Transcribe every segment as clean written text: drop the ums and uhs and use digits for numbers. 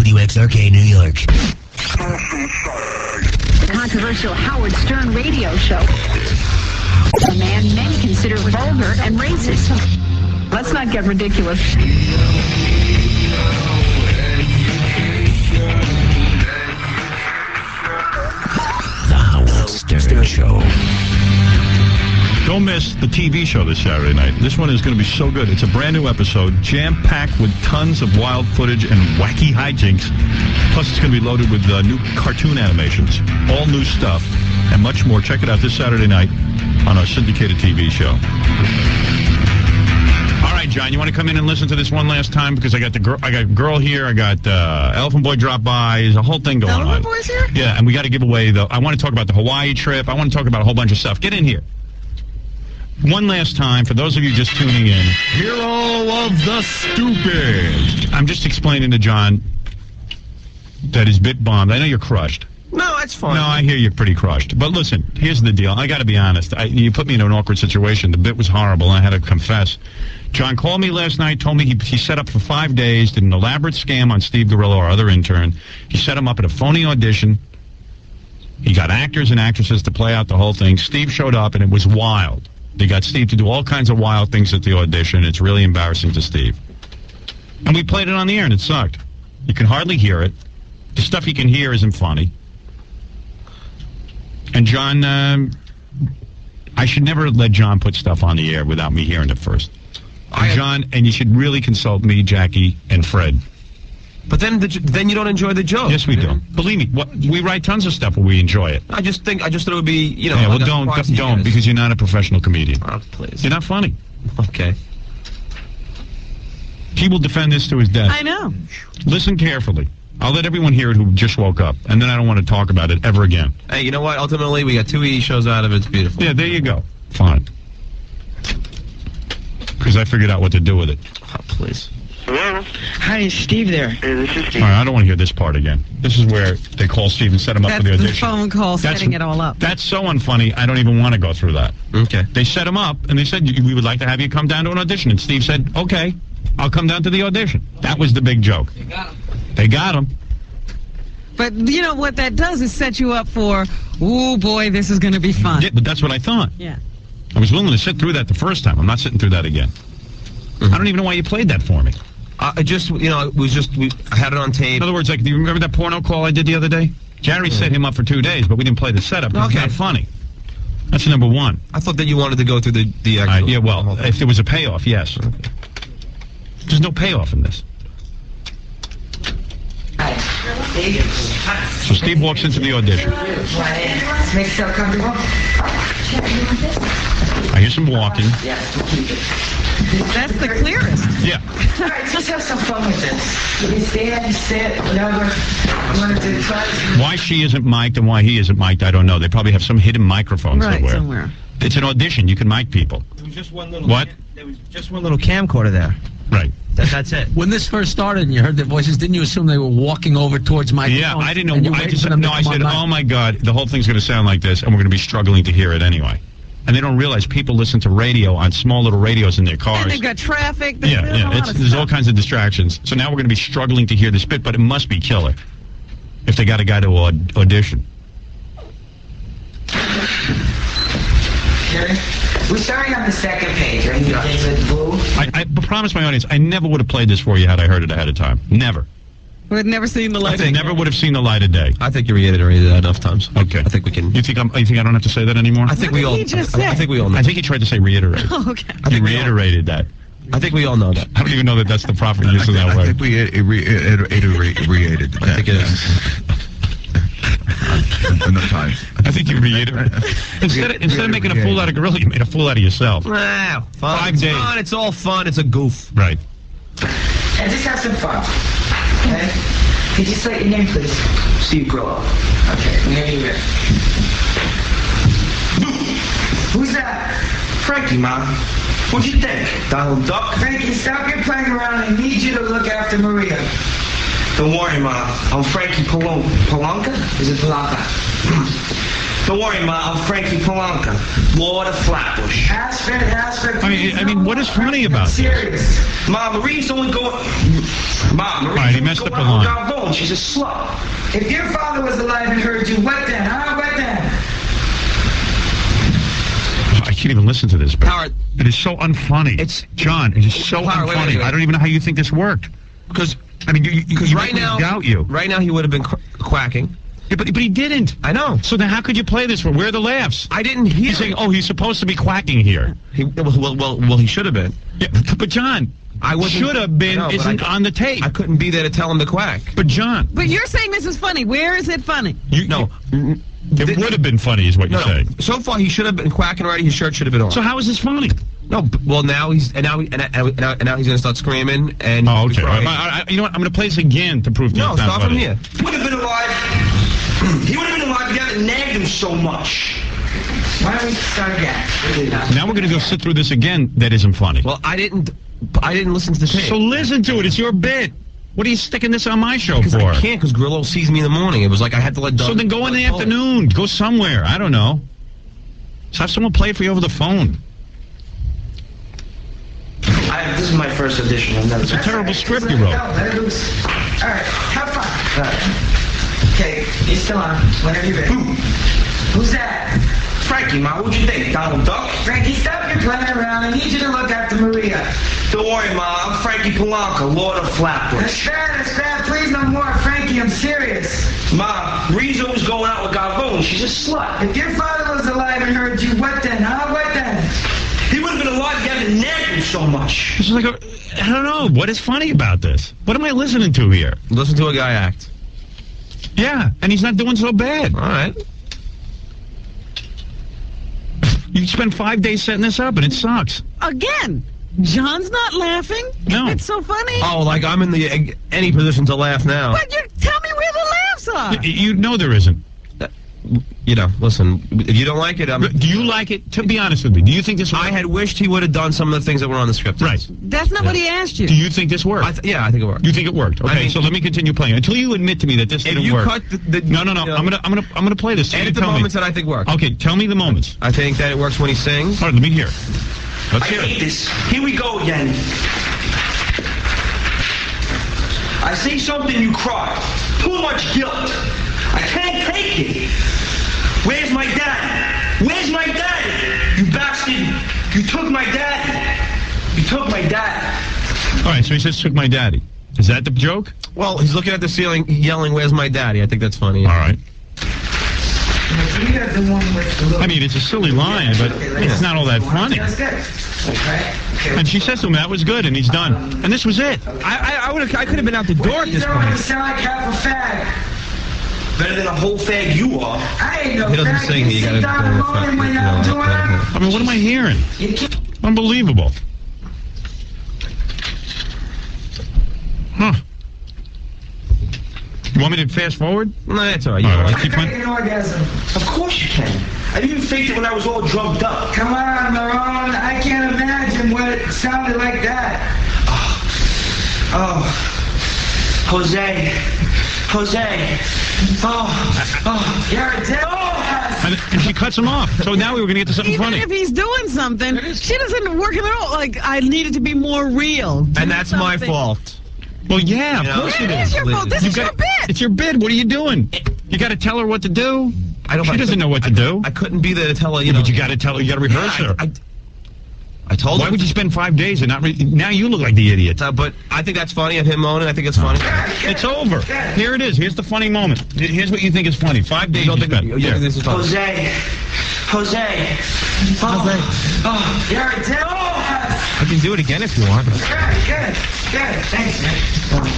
WXRK, New York. The controversial Howard Stern radio show. A man many consider vulgar and racist. Let's not get ridiculous. The Howard Stern Show. Don't miss the TV show this Saturday night. This one is going to be so good. It's a brand new episode, jam-packed with tons of wild footage and wacky hijinks. Plus, it's going to be loaded with new cartoon animations, all new stuff, and much more. Check it out this Saturday night on our syndicated TV show. All right, John, you want to come in and listen to this one last time? Because I got a girl here. I got Elephant Boy drop by. There's a whole thing going on. Elephant Boy's here? Yeah, and we got to give away I want to talk about the Hawaii trip. I want to talk about a whole bunch of stuff. Get in here. One last time, for those of you just tuning in, Hero of the Stupid. I'm just explaining to John that his bit bombed. I know you're crushed. No, that's fine. No, I hear you're pretty crushed. But listen, here's the deal. I got to be honest. You put me in an awkward situation. The bit was horrible. I had to confess. John called me last night, told me he set up for 5 days, did an elaborate scam on Steve Grillo, our other intern. He set him up at a phony audition. He got actors and actresses to play out the whole thing. Steve showed up, and it was wild. They got Steve to do all kinds of wild things at the audition. It's really embarrassing to Steve. And we played it on the air, and it sucked. You can hardly hear it. The stuff you can hear isn't funny. And John, I should never let John put stuff on the air without me hearing it first. John, and you should really consult me, Jackie, and Fred. But then you don't enjoy the joke. Yes, we do. Believe me, we write tons of stuff where we enjoy it. I just thought it would be, you know. Yeah, well, don't, because you're not a professional comedian. Oh, please. You're not funny. Okay. He will defend this to his death. I know. Listen carefully. I'll let everyone hear it who just woke up, and then I don't want to talk about it ever again. Hey, you know what? Ultimately, we got 2 EE shows out of it. It's beautiful. Yeah, there you go. Fine. Because I figured out what to do with it. Oh, please. Hello? Hi, is Steve there? Hey, this is Steve. All right, I don't want to hear this part again. This is where they call Steve and set him up for the audition. That's the phone call setting it all up. That's so unfunny, I don't even want to go through that. Okay. They set him up, and they said, we would like to have you come down to an audition. And Steve said, okay, I'll come down to the audition. That was the big joke. They got him. They got him. But you know what that does is set you up for, oh boy, this is going to be fun. Yeah, but that's what I thought. Yeah. I was willing to sit through that the first time. I'm not sitting through that again. I don't even know why you played that for me. I just, you know, it was just, I had it on tape. In other words, like, do you remember that porno call I did the other day? Jerry set him up for 2 days, but we didn't play the setup. It's not funny. That's number one. I thought that you wanted to go through the actual... yeah, well, if there was a payoff, yes. Okay. There's no payoff in this. So Steve walks into the audition. Make yourself comfortable. I hear some walking. That's the clearest. Yeah. All right, just have some fun with this. You can stand, sit, whatever. You want to do Why she isn't mic'd and why he isn't mic'd, I don't know. They probably have some hidden microphone somewhere. It's an audition. You can mic people. There was just one little... What? There was just one little camcorder there. Right. That's it. When this first started and you heard their voices, didn't you assume they were walking over towards microphones? Yeah, I didn't know. I said, oh my God, the whole thing's going to sound like this, and we're going to be struggling to hear it anyway. And they don't realize people listen to radio on small little radios in their cars. And they've got traffic. There's all kinds of distractions. So now we're going to be struggling to hear this bit, but it must be killer if they got a guy to audition. We're starting on the second page, right? I promise my audience, I never would have played this for you had I heard it ahead of time. Never. We've never seen the light of day. Never would have seen the light of day. I think you reiterated that enough times. Okay. I think we can... You think I don't have to say that anymore? I think we all... I think we all know. I think he tried to say reiterate. Oh, okay. I think reiterated that. I think we all know that. I don't even know that that's the proper use of that word. I think we reiterated. I think it is. Enough times. I think you reiterated. Instead of making a fool out of Grillo, you made a fool out of yourself. Wow. Fun. 5 days. Fun. It's all fun. It's a goof. Right. And just have some fun. Okay? Could you say your name, please? Steve Grillo. Okay, name you. Who's that? Frankie, Ma. What'd you think? Donald Duck? Frankie, stop your playing around. I need you to look after Maria. Don't worry, Ma. I'm Frankie Polonka. Is it Palaka? Don't worry, Ma. I'm Frankie Polanka, Lord of Flatbush. I mean, what is funny about this? Serious. Ma, Marie's only going... Ma, Marie's Alright, he messed up a line. She's a slut. If your father was alive and heard you, what then? Huh? What then? I can't even listen to this. But Howard, it is so unfunny. John, it is so Howard, unfunny. wait. I don't even know how you think this worked. Because, I mean, you right now, doubt you. Right now he would have been quacking. Yeah, but he didn't. I know. So then how could you play this? Where are the laughs? I didn't hear. He's saying, oh, he's supposed to be quacking here. Well, he should have been. Yeah, but John, I should have been isn't on the tape. I couldn't be there to tell him to quack. But John. But you're saying this is funny. Where is it funny? It would have been funny, is what you're saying. So far, he should have been quacking already. His shirt should have been on. So how is this funny? No, well now he's now he's gonna start screaming and. Oh, okay. You know what? I'm gonna play this again to prove to you. No, stop from here. He would have been alive. He would have been alive if you hadn't nagged him so much. Why don't we start again? Now we're gonna go sit through this again. That isn't funny. Well, I didn't listen to the tape. So listen to it. It's your bit. What are you sticking this on my show Because for? I can't, because Grillo sees me in the morning. It was like I had to let Doug. So then go in the afternoon. Go somewhere. I don't know. Just have someone play it for you over the phone. This is my first edition. It's a terrible script you wrote. Let it loose. All right, have fun. Okay, you're still on. Whenever you're ready. Who's that? Frankie, Ma, what'd you think? Donald Duck? Frankie, stop your playing around. I need you to look after Maria. Don't worry, Ma. I'm Frankie Polanka, Lord of Flatbush. That's bad. Please no more. Frankie, I'm serious. Ma, Marie's always going out with Garbone. She's a slut. If your father was alive and heard you, what then? Huh? What then? He would have been alive if you hadn't nagged him so much. This is like I don't know. What is funny about this? What am I listening to here? Listen to a guy act. Yeah, and he's not doing so bad. All right. You spent 5 days setting this up, and it sucks. Again, John's not laughing. No. It's so funny. Oh, like I'm in any position to laugh now. But you tell me where the laughs are. You know there isn't. You know, listen, if you don't like it, Do you like it? To be honest with me, do you think this worked? I had wished he would have done some of the things that were on the script. Right. That's not what he asked you. Do you think this worked? Yeah, I think it worked. You think it worked? Okay, so let me continue playing until you admit to me that this If didn't you work. cut the No. I'm gonna play this. So you edit the tell me. moments that I think work. Okay, tell me the moments. I think that it works when he sings. All right, let me hear. Let's I hear hate it. this. Here we go again. I say something, you cry. Too much guilt. I can't take it. Where's my daddy? Where's my daddy? You bastard. You took my daddy. You took my daddy. All right, so he says took my daddy. Is that the joke? Well, he's looking at the ceiling, yelling, "Where's my daddy?" I think that's funny. All right. You got the one with the little... I mean, it's a silly line, but it's not all that funny. That's good. Okay. And she says to him, that was good, and he's done. And this was it. I could have been out the door at You this don't want to point. sound like half a fag. Better than a whole fag you are. I ain't no He doesn't fag. sing, You you sit gotta down go with alone that, when you I'm know, doing like it. I mean, what am I hearing? You can't... Unbelievable. Huh. You want me to fast forward? No, that's all right. All right, I keep can on. make an orgasm. Of course you can. I didn't faked it when I was all drugged up. Come on, Marone. I can't imagine what it sounded like that. Oh. Jose. Oh. You're a devil. And she cuts him off. So now we were going to get to something Even funny. if he's doing something, she doesn't work it at all. Like, I need it to be more real. Do And that's my something. fault. Well, yeah, You of know, course It it is is. your fault. This You've is your got- bit. It's your bid. What are you doing? You got to tell her what to do. I She doesn't know what to do. I couldn't be there to tell her. You know, But you got to tell her. You got to rehearse her. I told Why her. would you spend 5 days and not? Now you look like the idiot. But I think that's funny, and him moaning. I think it's funny. It's over. Here it is. Here's the funny moment. Here's what you think is funny. 5 days You don't you think, spent. you think this is funny? Jose. Oh. You're a devil. I can do it again if you want. Good. Thanks, man.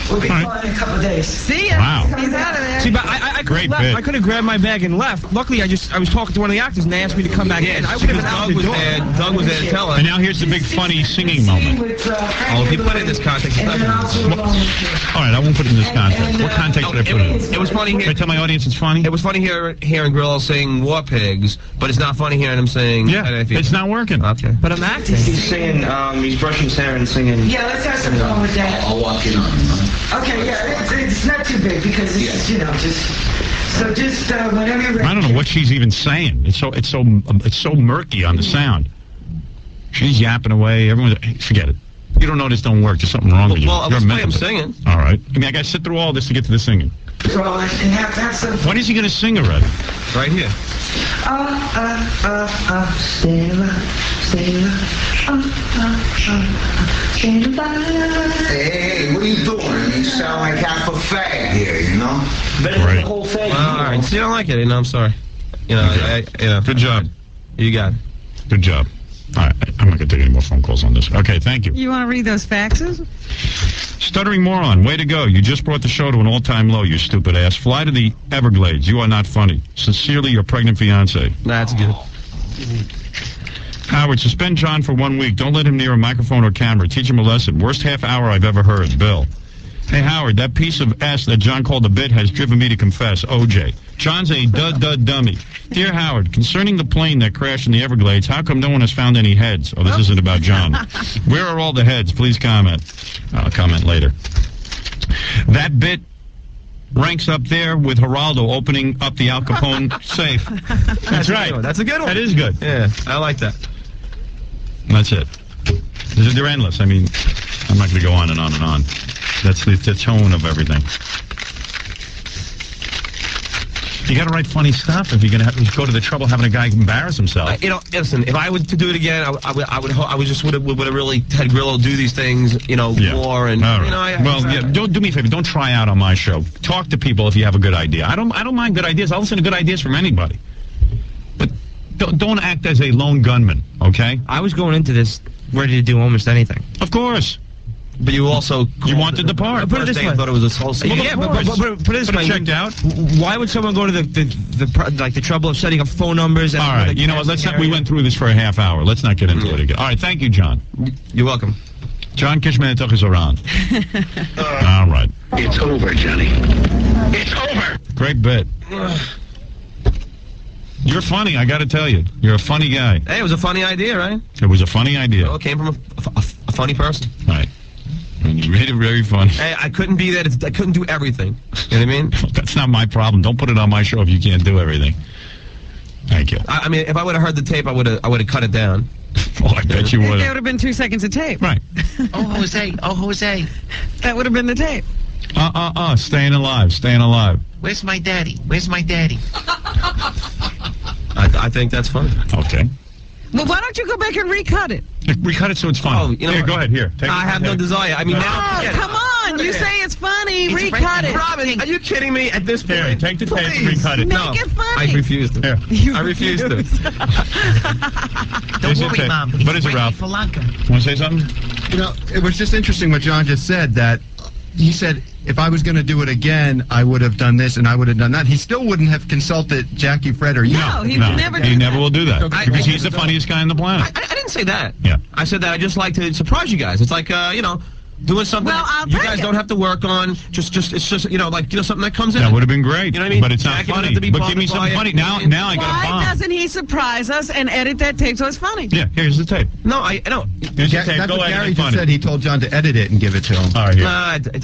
We'll be All right. calling in a couple of days. See ya. Wow. He's out of there. See, but I Great could have bit. I could have grabbed my bag and left. Luckily, I was talking to one of the actors and they asked me to come back in. I would have been out Doug the was door. there. Doug was there to tell And her. now here's the big funny singing moment. Oh, if you put it in this context, it's not gonna All right, I won't put it in this context. What context should I put it in? It was funny Should I here. tell my audience it's funny? It was funny hearing Grillo sing War Pigs, but it's not funny hearing him sing. Yeah, it's not working. Okay. But I'm acting. He's singing, he's brushing his hair and singing. Yeah, let's have some fun with that. I'll walk in on him. Okay, yeah, it's not too big because it's, just So just whenever you're ready. I don't know what she's even saying. It's so murky on the sound. She's yapping away. Everyone's forget it. You don't know this don't work. There's something wrong with you. Well, You're I'm singing. All right. I mean, I got to sit through all this to get to the singing. Well, and have some. When is he going to sing already? Right here. Sailor, sailor, Hey, what are you doing? You sound like half a fag here, you know? Better than the whole thing. All right. See, I don't like it. You know, I'm sorry. You know, Okay. Good job. You got it. Good job. All right. I'm not going to take any more phone calls on this. Okay, thank you. You want to read those faxes? Stuttering moron, way to go. You just brought the show to an all-time low, you stupid ass. Fly to the Everglades. You are not funny. Sincerely, your pregnant fiance. That's good. Howard, suspend John for 1 week. Don't let him near a microphone or camera. Teach him a lesson. Worst half hour I've ever heard. Bill. Hey, Howard, that piece of S that John called a bit has driven me to confess. OJ. John's a dummy. Dear Howard, concerning the plane that crashed in the Everglades, how come no one has found any heads? Oh, this isn't about John. Where are all the heads? Please comment. I'll comment later. That bit ranks up there with Geraldo opening up the Al Capone safe. That's right. That's a good one. That is good. Yeah, I like that. That's it. They're endless. I mean, I'm not going to go on and on and on. That's the tone of everything. You got to write funny stuff if you're going to go to the trouble having a guy embarrass himself. You know, listen. If I was to do it again, I would have really had Grillo do these things, you know, more and All right. you know. Don't do me a favor. Don't try out on my show. Talk to people if you have a good idea. I don't mind good ideas. I'll listen to good ideas from anybody. But don't act as a lone gunman. Okay? I was going into this ready to do almost anything. Of course. But you also wanted the part. Put it this way. I thought it was a whole. Yeah, but put it this way. Checked out. Why would someone go to the trouble of setting up phone numbers? And all right. You know what? Let's not. We went through this for a half hour. Let's not get into it again. All right. Thank you, John. You're welcome. John Kishman is around. All right. It's over, Johnny. It's over. Great bit. You're funny, I got to tell you. You're a funny guy. Hey, it was a funny idea, right? It was a funny idea. Well, it came from a funny person. Right. And you made it very funny. Hey, I couldn't be that. I couldn't do everything. You know what I mean? That's not my problem. Don't put it on my show if you can't do everything. Thank you. I mean, if I would have heard the tape, I would have cut it down. Oh, I bet you would. There would have been 2 seconds of tape. Right. Oh, Jose. Oh, Jose. That would have been the tape. Staying alive. Staying alive. Where's my daddy? Where's my daddy? I think that's funny. Okay. Well, why don't you go back and recut it? Recut it so it's funny. Oh, you know here, what? go ahead. Here. I have no desire. I mean, now. Oh, come on. You say it's funny. Recut it. Robin, are you kidding me at this point? Here, take the tape and recut it. Make it funny. I refuse to. Here. I refuse to. Don't worry, Mom. What is it, Ralph? Want to say something? You know, it was just interesting what John just said, that he said, if I was going to do it again, I would have done this and I would have done that. He still wouldn't have consulted Jackie, Fred, or you. No, he would never do He that. never will do that. Because he's the funniest guy on the planet. I didn't say that. Yeah. I said that I just like to surprise you guys. It's like, you know, doing something Well, that I'll you tell guys you. don't have to work on. It's just, you know, like, you know, something that comes in. That would have been great. You know what I mean? But it's not Jackie doesn't funny. have to be But give me bothered something by funny. it. Now I got a Why bomb. doesn't he surprise us and edit that tape so it's funny? Yeah, here's the tape. No, I don't. Here's the tape. That's Go what ahead Gary and just funny. said. He told John to edit it and give it to him. All right, here.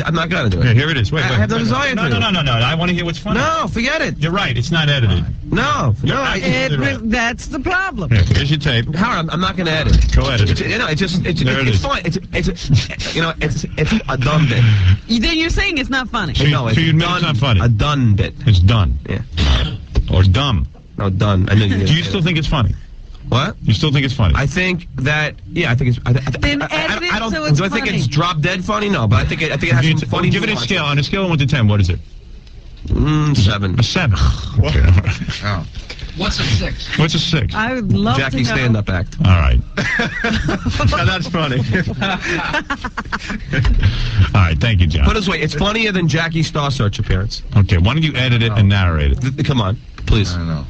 I'm not going to do Yeah, it. here it is. Wait. I have no desire No. to. No. I want to hear what's funny. No, forget it. You're right. It's not edited. No. That's the problem. Here, here's your tape. Howard, I'm not going to edit. Go edit it. You know, it's There it is. fun. It's you know, it's a dumb bit. Then you're saying it's not funny. So No, you admit it's not funny? A done bit. It's done. Yeah. Or dumb. No, done. I knew you. Do you still think it's funny? What? You still think it's funny? I think that. Yeah, I think it's. Then edit it I don't. so it's Do I think funny. it's drop dead funny? No, but I think it has some funny. Give it a nuance. scale. On a scale of 1 to 10, what is it? 7. A 7. Okay. Oh. What's a 6? What's a 6? I would love Jackie to know. stand-up act. All right. Now that's funny. All right. Thank you, John. Put it this way, it's funnier than Jackie's Star Search appearance. Okay. Why don't you edit it and narrate it? Come on, please. I don't know.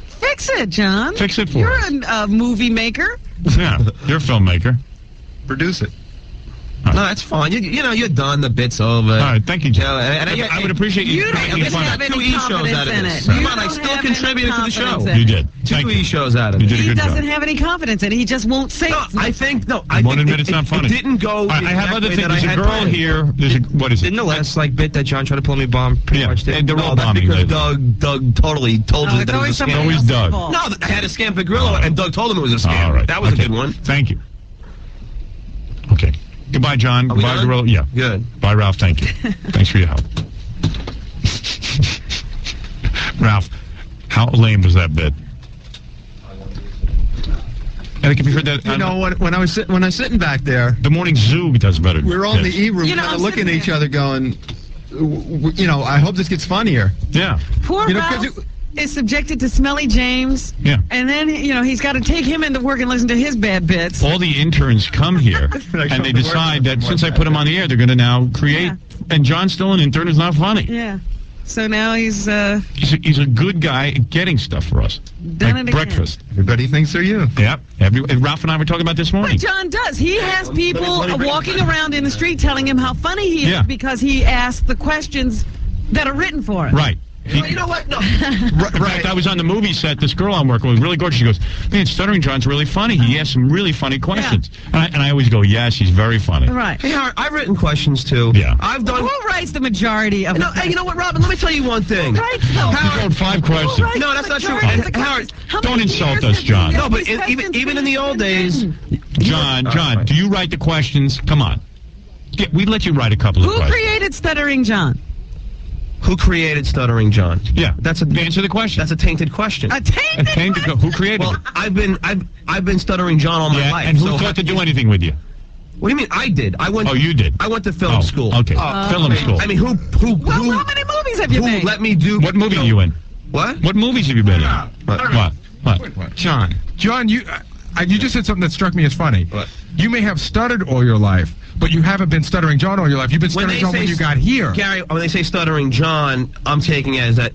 Fix it, John. Fix it for You're us. a movie maker. Yeah. You're a filmmaker. Produce it. No, that's fine. You know, you're done. The bit's over. All right, thank you, John. I would appreciate you. You don't have two any E shows confidence out of in this. it. Come on, I still contributed to the show. You did. Two E shows out of it. You did a He good job. doesn't have any confidence in it. He just won't say it. I think won't admit it's not funny. It didn't go. I have other things. That There's I a had girl planned. here. What is it? Didn't the last bit that John tried to pull me bomb pretty much did? And they're all No, that's bombing because lately. Doug totally told you it's that it was a always scam. Always Doug. fault. No, I had a scam for Grillo, and Doug told him it was a scam. All right. That was Okay. a good one. Thank you. Okay. Goodbye, John. Are we Goodbye, done? Grillo. Yeah. Good. Bye, Ralph. Thank you. Thanks for your help. Ralph, how lame was that bit? Eric, have you heard that? You know, when I was sitting back there, the Morning Zoo does better. we were all in the Yes. E room, You know, kind of I'm looking at sitting each other, going, you know, I hope this gets funnier. Yeah. Poor You know, 'cause Ralph is subjected to Smelly James. Yeah. And then, he's got to take him into work and listen to his bad bits. All the interns come here, and they decide that since I put them on the air, they're going to now create. Yeah. And John's still an intern who's not funny. Yeah. So now he's He's a good guy at getting stuff for us. done Like it breakfast. Everybody thinks they're you. Yep. Ralph and I were talking about this morning. But John does. He has people walking around in the street telling him how funny he is Yeah. because he asked the questions that are written for him. Right. You know what? No. In fact, I was on the movie set. This girl I'm working with, really gorgeous. She goes, "Man, Stuttering John's really funny. He asks some really funny questions." And I always go, "Yes, he's very funny." Right. Hey, Howard, I've written questions too. Yeah. I've done. Who writes the majority of Hey, you know what, Robin? Let me tell you one thing. Who writes them? You wrote 5 questions. Who writes No, the that's not true. majority of And the Howard, questions? How don't many insult years us, have John. you No, had but these questions even in the old being days. written? John, do you write the questions? Come on. We let you write a couple of Who questions. created Stuttering John? Who created Stuttering John? Yeah. Answer the question. That's a tainted question. A tainted Who created Well, it? I've been Stuttering John all my life. And who so thought to do anything with you? What do you mean? I did. You did. I went to film school. Okay. Film school. I mean, who Well, how many movies have you who made? let me do? What movie are you in? What? What movies have you been in? What? John, you just said something that struck me as funny. What? You may have stuttered all your life, but you haven't been Stuttering John all your life. You've been Stuttering John when you got here. Gary, when they say Stuttering John, I'm taking it as that.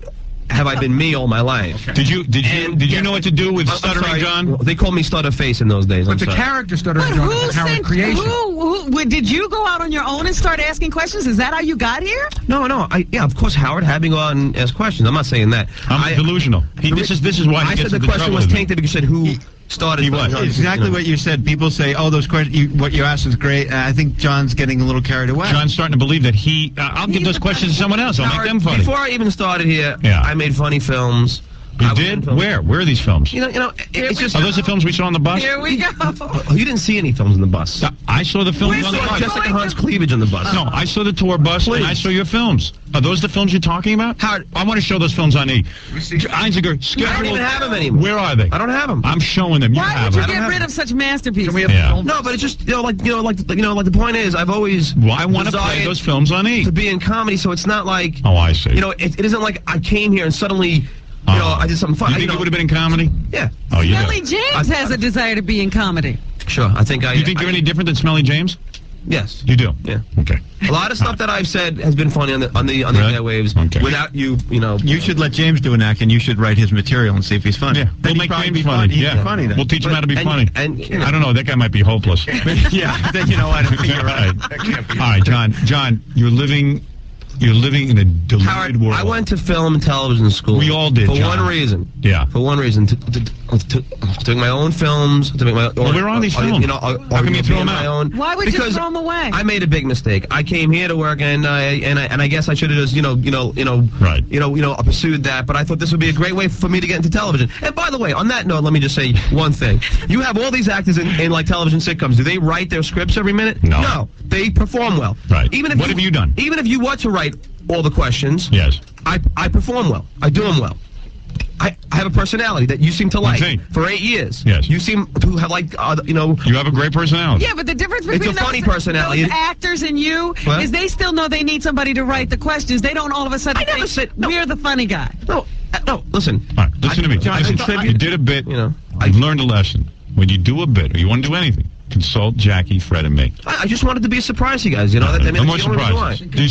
Have I been me all my life? Did you know what to do with I'm Stuttering sorry. John? They called me Stutterface in those days. But I'm the sorry. character Stuttering But John who is a Howard sent? creation. Did you go out on your own and start asking questions? Is that how you got here? No. Yeah, of course, Howard had me go out and ask questions. I'm not saying that. I'm delusional. This is why he I gets said the into question trouble was with me. tainted because you said who started. He was. Exactly what you said. People say, "Oh, those questions. What you asked was great." And I think John's getting a little carried away. John's starting to believe that he. I'll give those questions to someone else. I'll Howard, make them funny. Before I even started here, Yeah. I made funny films. You did? Where? Where are these films? You know, it's just. Are those the films we saw on the bus? Here we go. You didn't see any films on the bus. I saw the films We on the saw bus. Jessica Hunt's cleavage on the bus. No, I saw the tour bus and I saw your films. Are those the films you're talking about? Howard, I want to show those films on E. Einziger, schedule. I don't even have them anymore. Where are they? I don't have them. I'm showing them. You Why have would you them. get rid of such masterpieces? Yeah. No, but it's just like the point is, I've always Well, I want to play desired those films on E. to be in comedy, so it's not like Oh, I see. it isn't like I came here and suddenly I did something fun. You think you would have been in comedy? Yeah. Oh, you Smelly do. James has a desire to be in comedy. Sure. I think You think you're any different than Smelly James? Yes. You do? Yeah. Okay. A lot of stuff that I've said has been funny on the Really? airwaves Okay. without you know. You should let James do an act, and you should write his material and see if he's funny. Yeah, Then we'll he'd make probably James be funny. He'd Yeah, be funny then. we'll teach him how to be funny. And I don't know. That guy might be hopeless. Yeah. Then you know what? You're right. All right, John, you're living in a deluded Howard, world. I went to film and television school. We all did, for John. one reason. Yeah. For one reason, to make my own films, to make my. Well, where are these films? How come you throw them out? Why would you because throw them away? I made a big mistake. I came here to work, and I guess I should have just Right. pursued that. But I thought this would be a great way for me to get into television. And by the way, on that note, let me just say one thing: you have all these actors in like television sitcoms. Do they write their scripts every minute? No. No, they perform well. Right. What Even have you done? Even if you were to write all the questions, Yes. I perform well. I do them well. I have a personality that you seem to like. see. For 8 years. Yes. You seem to have like, You have a great personality. Yeah, but the difference It's between a funny those personality. actors and you What? is they still know they need somebody to write the questions. They don't all of a sudden I never think said- no. we're the funny guy. No, listen. All right, listen to me. John, Listen, you did a bit. You know, I've learned a lesson. When you do a bit or you want to do anything, consult Jackie, Fred, and me. I just wanted to be a surprise to you guys. You know, No more surprises. The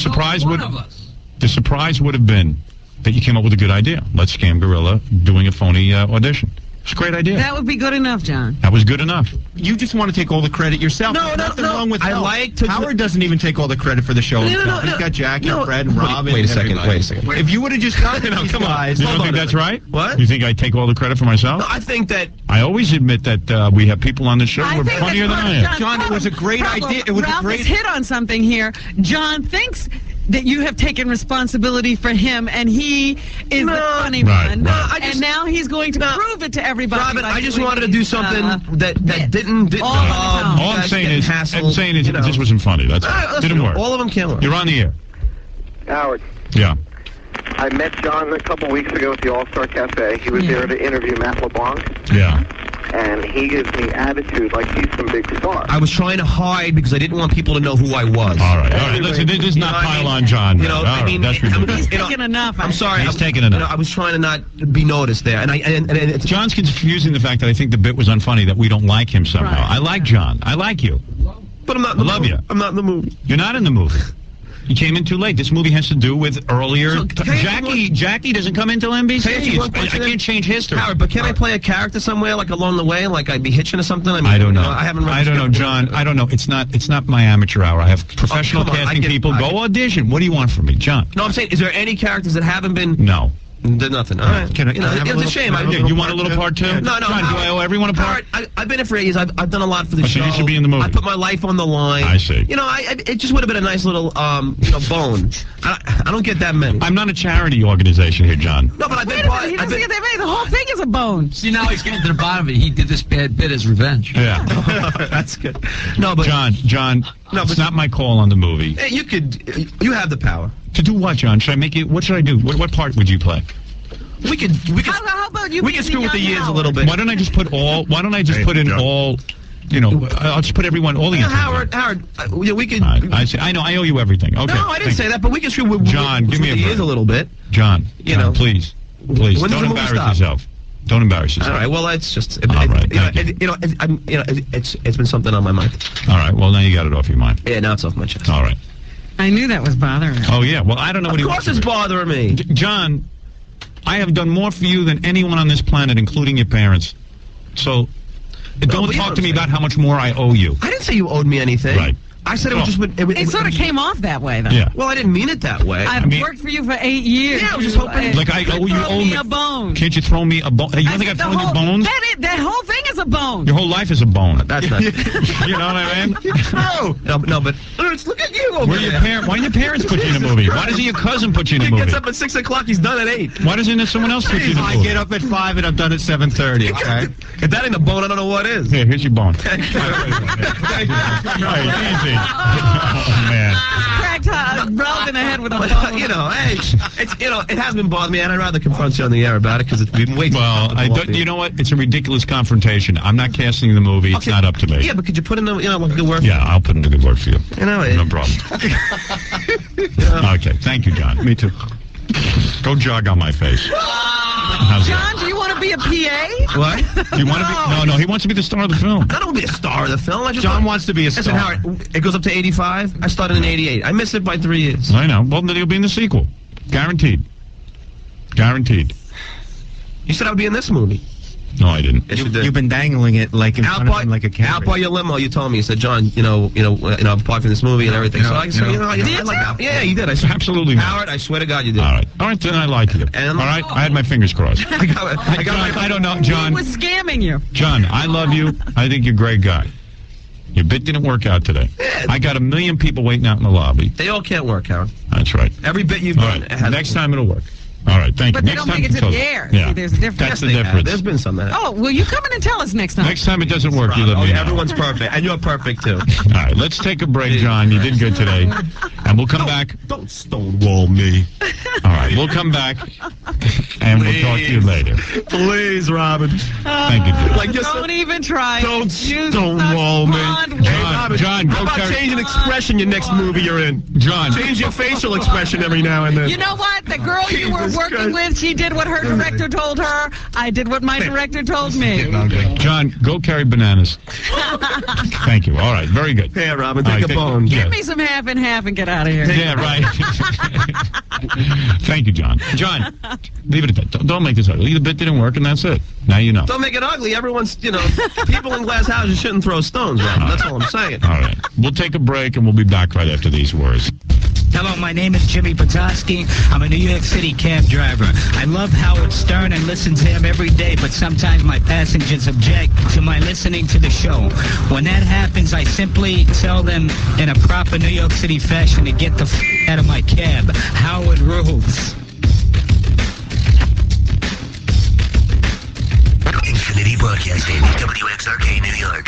surprise would have been that you came up with a good idea. Let's scam Gorilla doing a phony audition. It's a great idea. That would be good enough, John. That was good enough. You just want to take all the credit yourself. No, There's no, nothing no. wrong with I help. like to- Howard doesn't even take all the credit for the show himself. He's got Jackie, Fred, and Robin. Wait a second. everybody. Wait a second. If you would have just gotten these guys, You don't think that's right? What? You think I take all the credit for myself? No, I think that. I always admit that we have people on the show who are think funnier than that's I am. John's John, it was a great problem. idea. It was Ralph a great. has hit on something here. John thinks that you have taken responsibility for him, and he is the funny Right, one. right. And now he's going to prove it to everybody. Robin, by I just doing wanted to these, do something that didn't. all on his own. All I'm saying is, you know. it just wasn't funny. That's Listen, didn't work. All of them can't work. You're on the air. Howard, Yeah. I met John a couple weeks ago at the All-Star Cafe. He was there to interview Matt LeBlanc, Yeah. and he gives me attitude like he's some big star. I was trying to hide because I didn't want people to know who I was. All right. Listen, this is not pile on John. You know, All I right, mean, that's ridiculous. He's taking enough. I'm sorry. He's taking You enough. know, I was trying to not be noticed there, and John's confusing the fact that I think the bit was unfunny, that we don't like him somehow. Right. I like John. I like you. But I'm not. I love you. I'm not in the movie. You're not in the movie. You came in too late. This movie has to do with earlier. So, can I ask you Jackie doesn't come into NBC. Can I ask you one question I can't change history. Howard, but can I play a character somewhere, like along the way, like I'd be hitching or something? I mean, I don't know. I haven't. Read I don't know, John. I don't know. It's not my amateur hour. I have professional come on, casting I get- people. I Go get- audition. What do you want from me, John? No, I'm saying, is there any characters that haven't been? No. There's nothing. All right. Can I You know, have a it's a little- shame. can I have a You little want a little part two? No, John, do I owe everyone a part? Howard, I've been here for 8 years. I've done a lot for the Oh, so show. you should be in the movie. I put my life on the line. I see. You know, it just would have been a nice little, bone. I don't get that many. I'm not a charity organization here, John. No, but I've Wait been. a minute, he doesn't get that many. The whole thing is a bone. See, now he's getting to the bottom of it. He did this bad bit as revenge. Yeah. That's good. No, but John, No, it's but- not my call on the movie. hey, you have the power. To do what, John? Should I make it? What should I do? What part would you play? We could. How about you? We be can the screw with the young years a Howard? little bit. Why don't I just put in John. all? You know, I'll just put everyone all the. Howard, yeah, we could. I see. I know. I owe you everything. Okay. No, I didn't say that, but we can screw with John, give me a the years break. a little bit. John, know. please, When does don't the movie embarrass stop? yourself. Don't embarrass yourself. All right. Well, it's just. All right, thank It's been something on my mind. All right. Well, now you got it off your mind. Yeah, now it's off my chest. All right. I knew that was bothering him. Oh yeah. Well, I don't know what Of he course, wants it's to do. bothering me. John, I have done more for you than anyone on this planet, including your parents. So, don't but you talk know to me what I'm about how much more I owe you. I didn't say you owed me anything. Right. I said it Oh. was just. It sort of came off that way, though. Yeah. Well, I didn't mean it that way. I've mean- worked for you for 8 years. Yeah, I was just hoping- Like I owe you Throw me me a bone. Can't you throw me a bone? Hey, you don't think I've thrown you bones? That whole thing is a bone. Your whole life is a bone. That's not. You know what I mean? No, but look at you over Why there. did your parents put you in a movie? Why doesn't your cousin put you in a He movie? gets up at 6 o'clock. He's done at 8. Why doesn't someone else put you in a I movie? get up at 5 and I'm done at 7:30. Okay. If that ain't a bone, I don't know what is. Here, here's your bone. Right, easy. Oh, man. Cracked Ralph in the head with a bone. You know, hey, it has been bothering me, and I'd rather confront you on the air about it because it's been way too Well, you know what? It's a ridiculous confrontation. I'm not casting the movie. It's not up to me. Yeah, but could you put in the, like good work? Yeah, I'll put in a good word for you. You know, No problem. Okay, thank you, John. Me too. Go jog on my face. How's that? John, do you want to be a PA? What? You want to be? No, he wants to be the star of the film. I don't want to be a star of the film. John wants to be a star. Listen, Howard, it goes up to 85. I started in 88. I missed it by 3 years. I know. Well, then he'll be in the sequel. Guaranteed. Guaranteed. You said I would be in this movie. No, I didn't. Yes, you did. You've been dangling it like in front of him like a carrot. Out by your limo, you told me. You said, John, I'm apart from this movie and everything. So I said, I like that. Yeah, you did. I swear. Absolutely not. Howard, I swear to God, you did. All right, then I lied to you. And- All right, I had my fingers crossed. I got John, I don't know, John. He was scamming you. John, I love you. I think you're a great guy. Your bit didn't work out today. I got 1 million people waiting out in the lobby. They all can't work, Howard. That's right. Every bit you've All done. right, next time it'll work. All right, thank But you. they Next don't time make it to tell the us. air. Yeah, See, there's a difference. That's the They have. difference. There's been some that. Oh, will you come in and tell us next time? Next time it doesn't work, you let me know. Everyone's perfect, and you're perfect too. All right, let's take a break, John. You did good today. And we'll come back. Don't stonewall me. All right, we'll come back, and we'll talk to you later. Please, Robin. Thank you, John. Like just Don't even try. Don't Use stonewall such me. blonde John, How go about carry... changing expression your next movie you're in? John. Change your facial expression every now and then. You know what? That girl you were working with, she did what her director told her. I did what my director told me. John, go carry bananas. Thank you. All right, very good. Yeah, Robin, take a bone. Give me some half and half and get out of here. Yeah, right. Thank you, John. John, leave it at that. Don't make this ugly. The bit didn't work, and that's it. Now you know. Don't make it ugly. Everyone's, people in glass houses shouldn't throw stones, Robin. That's all I'm saying. All right. We'll take a break, and we'll be back right after these words. Hello, my name is Jimmy Petoskey. I'm a New York City cab driver. I love Howard Stern and listen to him every day, but sometimes my passengers object to my listening to the show. When that happens, I simply tell them in a proper New York City fashion to get the out of my cab. Howard rules. Infinity Broadcasting, WXRK New York.